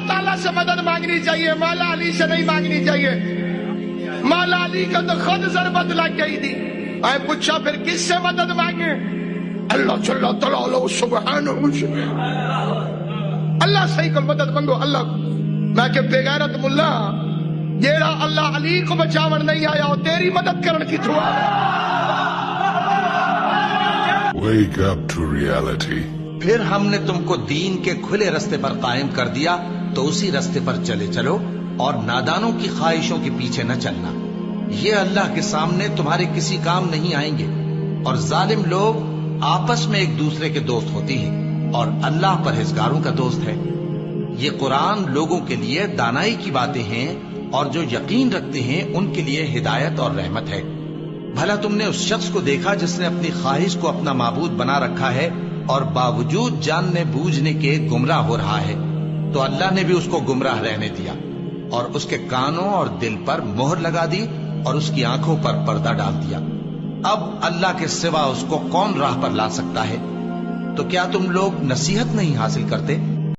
تعالیٰ سے مدد مانگنی چاہیے، مولا علی سے نہیں مانگنی چاہیے۔ مولا علی کا تو خود ضربت لگ گئی تھی، میں پوچھا پھر کس سے مدد مانگے؟ اللہ جل جلالہ سبحانہ اللہ صحیح کو مدد منگو اللہ کو۔ میں کہ بے غیرت ملا جیڑا اللہ علی کو بچاون نہیں آیا وہ تیری مدد کرن کی دعا ہے۔ Wake up to reality. پھر ہم نے تم کو دین کے کھلے رستے پر قائم کر دیا تو اسی رستے پر چلے چلو اور نادانوں کی خواہشوں کے پیچھے نہ چلنا، یہ اللہ کے سامنے تمہارے کسی کام نہیں آئیں گے۔ اور ظالم لوگ آپس میں ایک دوسرے کے دوست ہوتے ہیں اور اللہ پرہیزگاروں کا دوست ہے۔ یہ قرآن لوگوں کے لیے دانائی کی باتیں ہیں اور جو یقین رکھتے ہیں ان کے لیے ہدایت اور رحمت ہے۔ بھلا تم نے اس شخص کو دیکھا جس نے اپنی خواہش کو اپنا معبود بنا رکھا ہے اور باوجود جاننے بوجھنے کے گمراہ ہو رہا ہے؟ تو اللہ نے بھی اس کو گمراہ رہنے دیا اور اس کے کانوں اور دل پر مہر لگا دی اور اس کی آنکھوں پر پردہ ڈال دیا۔ اب اللہ کے سوا اس کو کون راہ پر لا سکتا ہے؟ تو کیا تم لوگ نصیحت نہیں حاصل کرتے؟